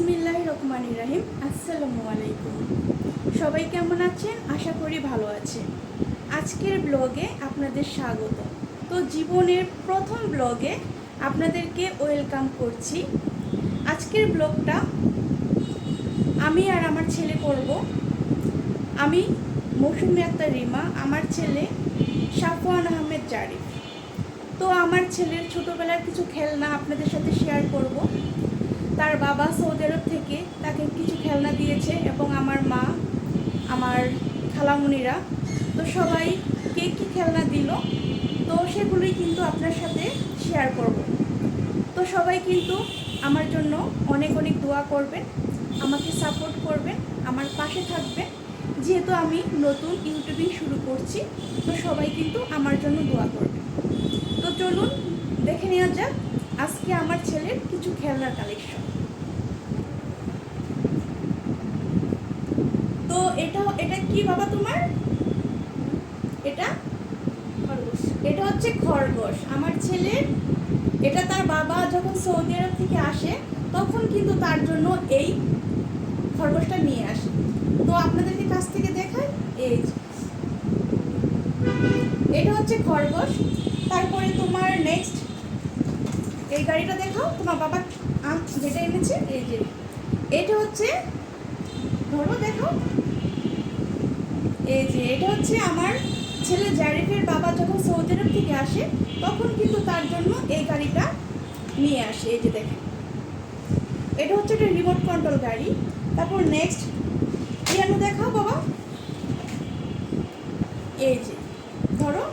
বিসমিল্লাহির রহমানির রহিম। আসসালামু আলাইকুম। সবাই কেমন আছেন? আশা করি ভালো আছেন। আজকের ব্লগে আপনাদের স্বাগত। তো জীবনের প্রথম ব্লগে আপনাদেরকে ওয়েলকাম করছি। আজকের ব্লগটা আমি আর আমার ছেলে করব। আমি মৌসুমী আক্তার রিমা, আমার ছেলে সাফওয়ান আহমেদ জারিফ। তো আমার ছেলের ছোটোবেলার কিছু খেলনা আপনাদের সাথে শেয়ার করব। তার বাবা সৌদি আরব থেকে তাকে কিছু খেলনা দিয়েছে এবং আমার মা, আমার খালামুনিরা, তো সবাই কে কী খেলনা দিল তো সেগুলোই কিন্তু আপনার সাথে শেয়ার করব। তো সবাই কিন্তু আমার জন্য অনেক অনেক দোয়া করবেন, আমাকে সাপোর্ট করবেন, আমার পাশে থাকবেন। যেহেতু আমি নতুন ইউটিউবিং শুরু করছি, তো সবাই কিন্তু আমার জন্য দোয়া করবেন। তো চলুন দেখে নেওয়া যাক আজকে আমার ছেলের কিছু খেলনার কালেকশন। তো এটা কি বাবা তোমার? এটা খরগোশ। এটা হচ্ছে খরগোশ আমার ছেলের। এটা তার বাবা যখন সৌদি আরব থেকে আসে তখন কিন্তু তার জন্য এই খরগোশটা নিয়ে আসে। তো আপনাদেরকে কাছ থেকে দেখায়, এই এটা হচ্ছে খরগোশ। তারপরে তোমার নেক্সট এই গাড়িটা দেখাও, তোমার বাবা যেটা এনেছে। এই যে এটা হচ্ছে, ধরো দেখাও, এই যে এটা হচ্ছে আমার ছেলে জারিফের বাবা যখন সৌদি আরব থেকে আসে তখন কিন্তু তার জন্য এই গাড়িটা নিয়ে আসে। এই যে দেখেন, এটা হচ্ছে একটা রিমোট কন্ট্রোল গাড়ি। তারপর নেক্সট পিয়ানো দেখাও বাবা। এই যে ধরো,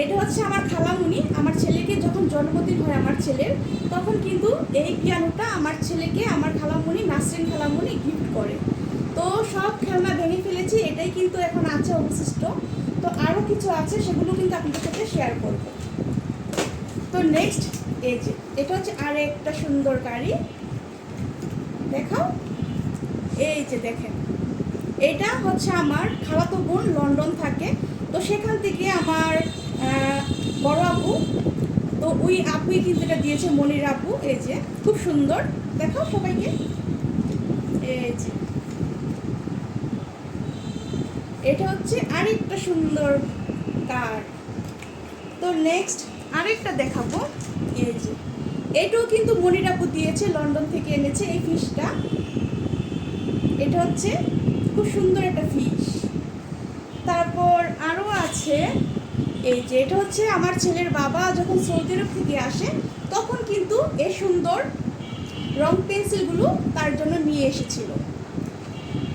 এটা হচ্ছে আমার খালামুনি আমার ছেলেকে যখন জন্মদিন হয় আমার ছেলের, তখন কিন্তু এই পিয়ানোটা আমার ছেলেকে আমার খালামুনি নাসরিন খালামুনি গিফট করে। তো সব খেলনা ভেঙে ফেলেছি, এটাই কিন্তু এখন আছে অবশিষ্ট। তো আরও কিছু আছে, সেগুলো কিন্তু আপনাদের সাথে শেয়ার করব। তো নেক্সট এই যে এটা হচ্ছে আর একটা সুন্দর গাড়ি, দেখাও। এই যে দেখেন, এটা হচ্ছে আমার খালাতো বোন লন্ডন থাকে, তো সেখান থেকে আমার বড় আপু, তো ওই আপুই কিন্তু এটা দিয়েছে, মনির আপু। এই যে খুব সুন্দর, দেখাও সবাইকে। এই যে এটা হচ্ছে আরেকটা সুন্দর কার। তো নেক্সট আরেকটা দেখাবো। এই যে এটাও কিন্তু মনির আপু দিয়েছে, লন্ডন থেকে এনেছে এই ফিশটা। এটা হচ্ছে খুব সুন্দর একটা ফিশ। তারপর আরও আছে, এই যে এটা হচ্ছে আমার ছেলের বাবা যখন সৌদি আরব থেকে আসে তখন কিন্তু এই সুন্দর রং পেন্সিলগুলো তার জন্য নিয়ে এসেছিল।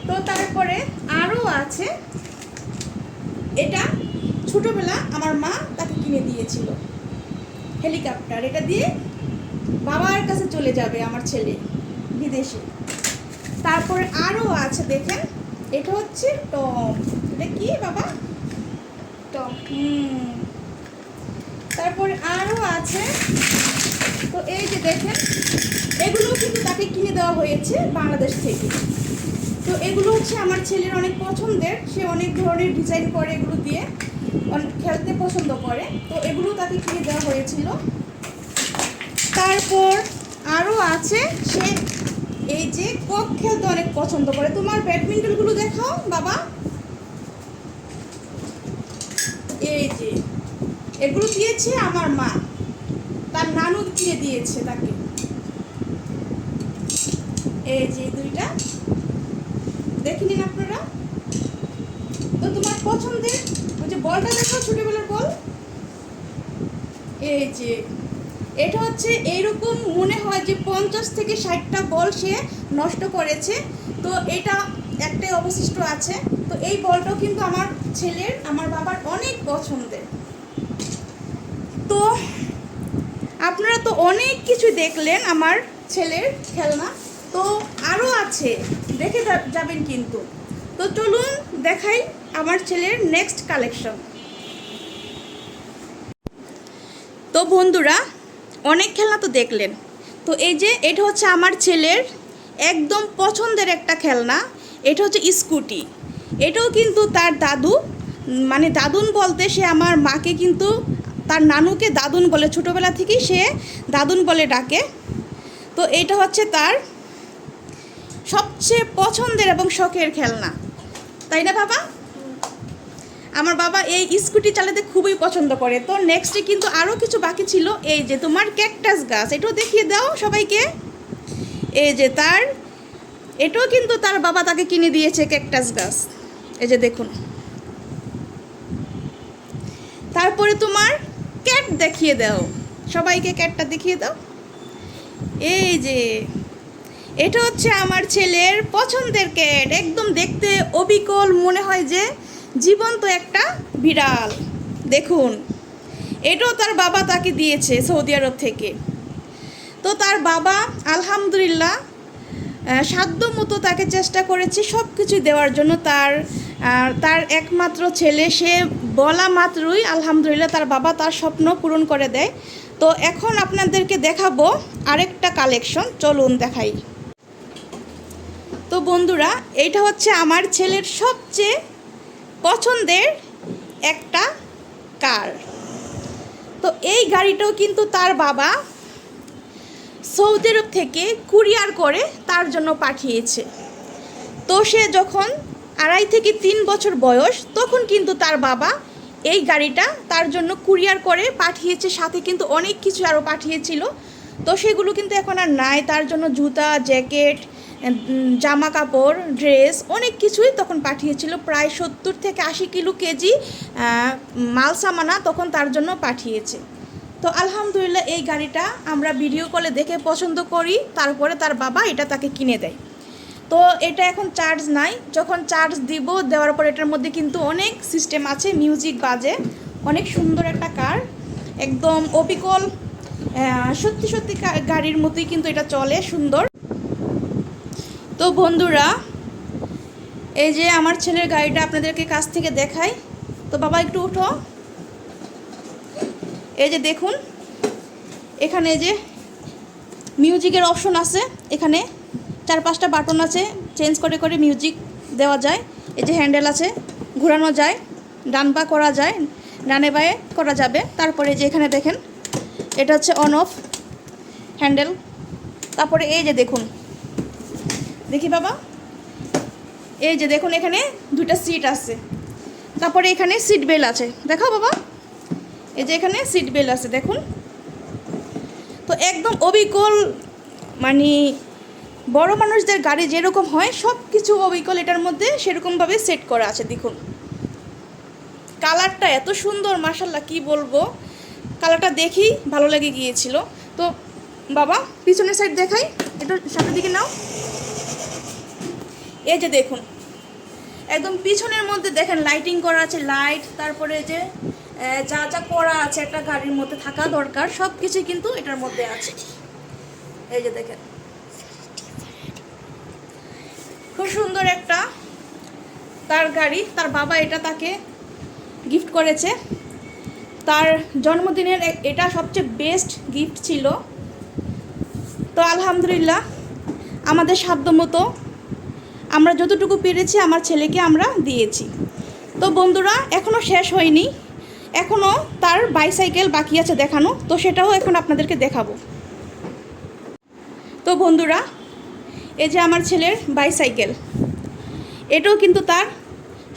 তো তারপরে আরও আছে, এটা ছোটোবেলা আমার মা তাকে কিনে দিয়েছিল হেলিকপ্টার। এটা দিয়ে বাবার কাছে চলে যাবে আমার ছেলে বিদেশে। তারপরে আরও আছে দেখেন, এটা হচ্ছে টম। এটা কি বাবা? টম। তারপরে আরও আছে, তো এই যে দেখেন, এগুলো কিন্তু তাকে কিনে দেওয়া হয়েছে বাংলাদেশ থেকে। তো এগুলো হচ্ছে আমার ছেলের অনেক পছন্দের, সে অনেক ধরনের ডিজাইন করে, এগুলো দিয়ে খেলতে পছন্দ করে, তো এগুলো তাকে কিনে দেওয়া হয়েছিল। তারপর আরও আছে, সে এই যে কক খেলতে অনেক পছন্দ করে। তোমার ব্যাডমিন্টনগুলো দেখাও বাবা। এই যে এগুলো দিয়েছে আমার মা, তার নানু কিনে দিয়েছে তাকে। এই যে দুইটা দেখে নিন আপনারা। তো তোমার পছন্দের ওই যে বলটা দেখাও, ছোটবেলার বল। এই যে এটা হচ্ছে এইরকম মনে হয় যে 50 থেকে 60টা বল সে নষ্ট করেছে, তো এটা একটাই অবশিষ্ট আছে। তো এই বলটাও কিন্তু আমার ছেলের, আমার বাবার অনেক পছন্দের। তো আপনারা তো অনেক কিছু দেখলেন আমার ছেলের খেলনা, তো আরও আছে, দেখে যাবেন কিন্তু। তো চলুন দেখাই আমার ছেলের নেক্সট কালেকশন। তো বন্ধুরা, অনেক খেলনা তো দেখলেন, তো এই যে এটা হচ্ছে আমার ছেলের একদম পছন্দের একটা খেলনা। এটা হচ্ছে স্কুটি। এটাও কিন্তু তার দাদু, মানে দাদুন বলতে সে আমার মাকে কিন্তু তার নানুকে দাদুন বলে, ছোটোবেলা থেকেই সে দাদুন বলে ডাকে। তো এইটা হচ্ছে তার সবচেয়ে পছন্দের এবং শখের খেলনা, তাই না বাবা? আমার বাবা এই স্কুটি চালাতে খুবই পছন্দ করে। তো নেক্সটে কিন্তু আরও কিছু বাকি ছিল। এই যে তোমার ক্যাকটাস গাছ, এটাও দেখিয়ে দাও সবাইকে। এই যে তার এটাও কিন্তু তার বাবা তাকে কিনে দিয়েছে ক্যাকটাস গাছ, এই যে দেখুন। তারপরে তোমার ক্যাট দেখিয়ে দাও, সবাইকে ক্যাটটা দেখিয়ে দাও। এই যে এটা হচ্ছে আমার ছেলের পছন্দের ক্যাট, একদম দেখতে অবিকল মনে হয় যে জীবন্ত একটা বিড়াল। দেখুন, এটাও তার বাবা তাকে দিয়েছে সৌদি আরব থেকে। তো তার বাবা আলহামদুলিল্লাহ সাধ্য মতো তাকে চেষ্টা করেছে সব কিছু দেওয়ার জন্য। তার একমাত্র ছেলে, সে বলা মাত্রই আলহামদুলিল্লাহ তার বাবা তার স্বপ্ন পূরণ করে দেয়। তো এখন আপনাদেরকে দেখাবো আরেকটা কালেকশন, চলুন দেখাই। তো বন্ধুরা, এইটা হচ্ছে আমার ছেলের সবচেয়ে পছন্দের একটা কার। তো এই গাড়িটাও কিন্তু তার বাবা সৌদি আরব থেকে কুরিয়ার করে তার জন্য পাঠিয়েছে। তো সে যখন 2.5 থেকে 3 বছর বয়স, তখন কিন্তু তার বাবা এই গাড়িটা তার জন্য কুরিয়ার করে পাঠিয়েছে, সাথে কিন্তু অনেক কিছু আরও পাঠিয়েছিল। তো সেগুলো কিন্তু এখন আর নাই। তার জন্য জুতা, জ্যাকেট, জামা কাপড়, ড্রেস, অনেক কিছুই তখন পাঠিয়েছিল। প্রায় 70 থেকে 80 কেজি মাল সামানা তখন তার জন্য পাঠিয়েছে। তো আলহামদুলিল্লাহ এই গাড়িটা আমরা ভিডিও কলে দেখে পছন্দ করি, তারপরে তার বাবা এটা তাকে কিনে দেয়। তো এটা এখন চার্জ নাই, যখন চার্জ দেওয়ার পর এটার মধ্যে কিন্তু অনেক সিস্টেম আছে, মিউজিক বাজে। অনেক সুন্দর একটা কার, একদম অবিকল সত্যি সত্যি গাড়ির মতোই কিন্তু এটা চলে, সুন্দর। তো বন্ধুরা, এই যে আমার ছেলের গাড়িটা আপনাদেরকে কাছ থেকে দেখাই। তো বাবা একটু উঠো। এই যে দেখুন, এখানে যে মিউজিকের অপশন আছে, এখানে 4-5টা বাটন আছে, চেঞ্জ করে করে মিউজিক দেওয়া যায়। এই যে হ্যান্ডেল আছে, ঘোরানো যায়, ডান বা করা যায়, ডানে বায়ে করা যাবে। তারপরে যে এখানে দেখেন, এটা হচ্ছে অন অফ হ্যান্ডেল। তারপরে এই যে দেখুন, দেখি বাবা, এই যে দেখুন এখানে 2টা সিট আছে। তারপরে এখানে সিট বেল্ট আছে, দেখাও বাবা। এই যে এখানে সিট বেল্ট আছে, দেখুন। তো একদম অবিকল, মানে বড় মানুষদের গাড়ি যেরকম হয় সব কিছু অবিকল এটার মধ্যে সেরকমভাবে সেট করা আছে। দেখুন কালারটা এত সুন্দর, মাশাআল্লাহ কি বলবো, কালারটা দেখেই ভালো লেগে গিয়েছিল। তো বাবা পিছনের সাইড দেখাই, এটা সামনের দিকে নাও। এই যে দেখুন, একদম পিছনের মধ্যে দেখেন লাইটিং করা আছে, লাইট, তারপরে যে যা যা করা আছে একটা গাড়ির মধ্যে থাকা দরকার সব কিছু কিন্তু এটার মধ্যে আছে। এই যে দেখেন, খুব সুন্দর একটা তার গাড়ি। তার বাবা এটা তাকে গিফট করেছে তার জন্মদিনের, এটা সবচেয়ে বেস্ট গিফট ছিল। তো আলহামদুলিল্লাহ আমাদের সাধ্য মতো আমরা যতটুকু পেরেছি আমার ছেলেকে আমরা দিয়েছি। তো বন্ধুরা, এখনও শেষ হয়নি, এখনও তার বাইসাইকেল বাকি আছে দেখানো, তো সেটাও এখন আপনাদেরকে দেখাবো। তো বন্ধুরা, এই যে আমার ছেলের বাইসাইকেল, এটাও কিন্তু তার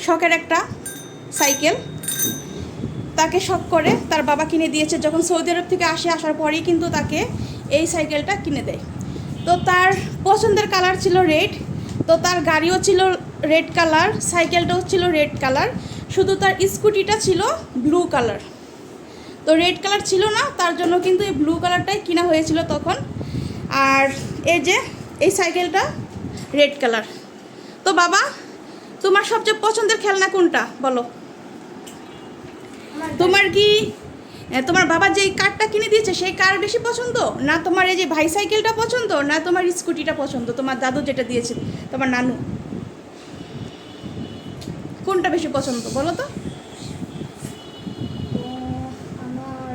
শখের একটা সাইকেল। তাকে শখ করে তার বাবা কিনে দিয়েছে, যখন সৌদি আরব থেকে আসার পরেই কিন্তু তাকে এই সাইকেলটা কিনে দেয়। তো তার পছন্দের কালার ছিল রেড, তো তার গাড়িও ছিল রেড কালার, সাইকেলটাও ছিল রেড কালার, শুধু তার স্কুটিটা ছিল ব্লু কালার। তো রেড কালার ছিল না, তার জন্য কিন্তু এই ব্লু কালারটাই কিনা হয়েছিল তখন। আর এই যে এই সাইকেলটা রেড কালার। তো বাবা, তোমার সবচেয়ে পছন্দের খেলনা কোনটা বলো? তোমার কি তোমার বাবা যে কারটা কিনে দিয়েছে সেই কার বেশি পছন্দ, না তোমার এই যে ভাই সাইকেলটা পছন্দ, না তোমার স্কুটিটা পছন্দ, তোমার দাদু যেটা দিয়েছে, তোমার নানু, কোনটা বেশি পছন্দ বলো তো? আমার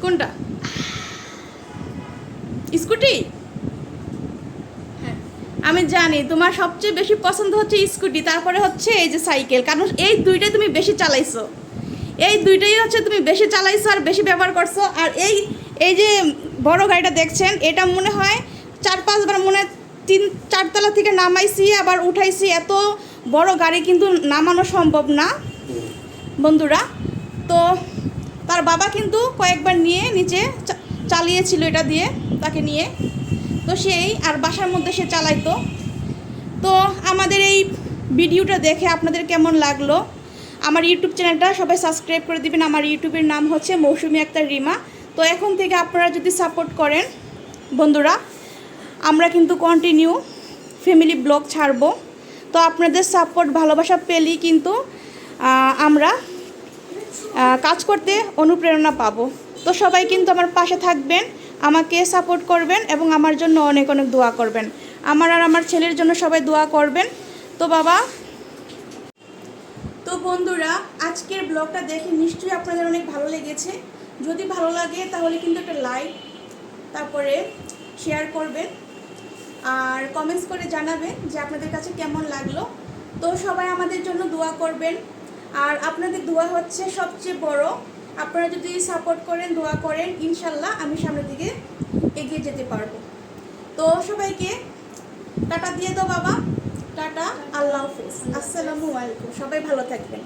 কোনটা? স্কুটি? হ্যাঁ আমি জানি তোমার সবচেয়ে বেশি পছন্দ হচ্ছে স্কুটি, তারপরে হচ্ছে এই যে সাইকেল, কারণ এই দুইটাই তুমি বেশি চালাইছো, এই দুইটাই হচ্ছে তুমি বেশি চালাইছো আর বেশি ব্যবহার করছো। আর এই যে বড় গাড়িটা দেখছেন, এটা মনে হয় 4-5 বার মনে হয় 3-4 তলা থেকে নামাইছি আবার উঠাইছি। এত বড় গাড়ি কিন্তু নামানো সম্ভব না বন্ধুরা। তো তার বাবা কিন্তু কয়েকবার নিয়ে নিচে চালিয়েছিল এটা দিয়ে তাকে নিয়ে, তো সেই আর বাসার মধ্যে সে চালাইতো। তো আমাদের এই ভিডিওটা দেখে আপনাদের কেমন লাগলো? আমার ইউটিউব চ্যানেলটা সবাই সাবস্ক্রাইব করে দিবেন। আমার ইউটিউবের নাম হচ্ছে মৌসুমী আক্তার রিমা। তো এখন থেকে আপনারা যদি সাপোর্ট করেন বন্ধুরা, আমরা কিন্তু কন্টিনিউ ফ্যামিলি ব্লগ ছাড়বো। তো আপনাদের সাপোর্ট ভালোবাসা পেলেই কিন্তু আমরা কাজ করতে অনুপ্রেরণা পাবো। তো সবাই কিন্তু আমার পাশে থাকবেন, আমাকে সাপোর্ট করবেন এবং আমার জন্য অনেক অনেক দোয়া করবেন। আমার আর আমার ছেলের জন্য সবাই দোয়া করবেন। তো বাবা, তো বন্ধুরা, আজকের ব্লগটা দেখে নিশ্চয়ই আপনাদের অনেক ভালো লেগেছে। যদি ভালো লাগে তাহলে কিন্তু একটা লাইক, তারপরে শেয়ার করবেন আর কমেন্টস করে জানাবেন যে আপনাদের কাছে কেমন লাগলো। তো সবাই আমাদের জন্য দোয়া করবেন, আর আপনাদের দোয়া হচ্ছে সবচেয়ে বড়। আপনারা যদি সাপোর্ট করেন, দোয়া করেন, ইনশাল্লাহ আমি সামনের দিকে এগিয়ে যেতে পারবো। তো সবাইকে টাটা দিয়ে দাও বাবা। টাটা, আল্লাহ হাফেজ, আসসালামু আলাইকুম। সবাই ভালো থাকবেন।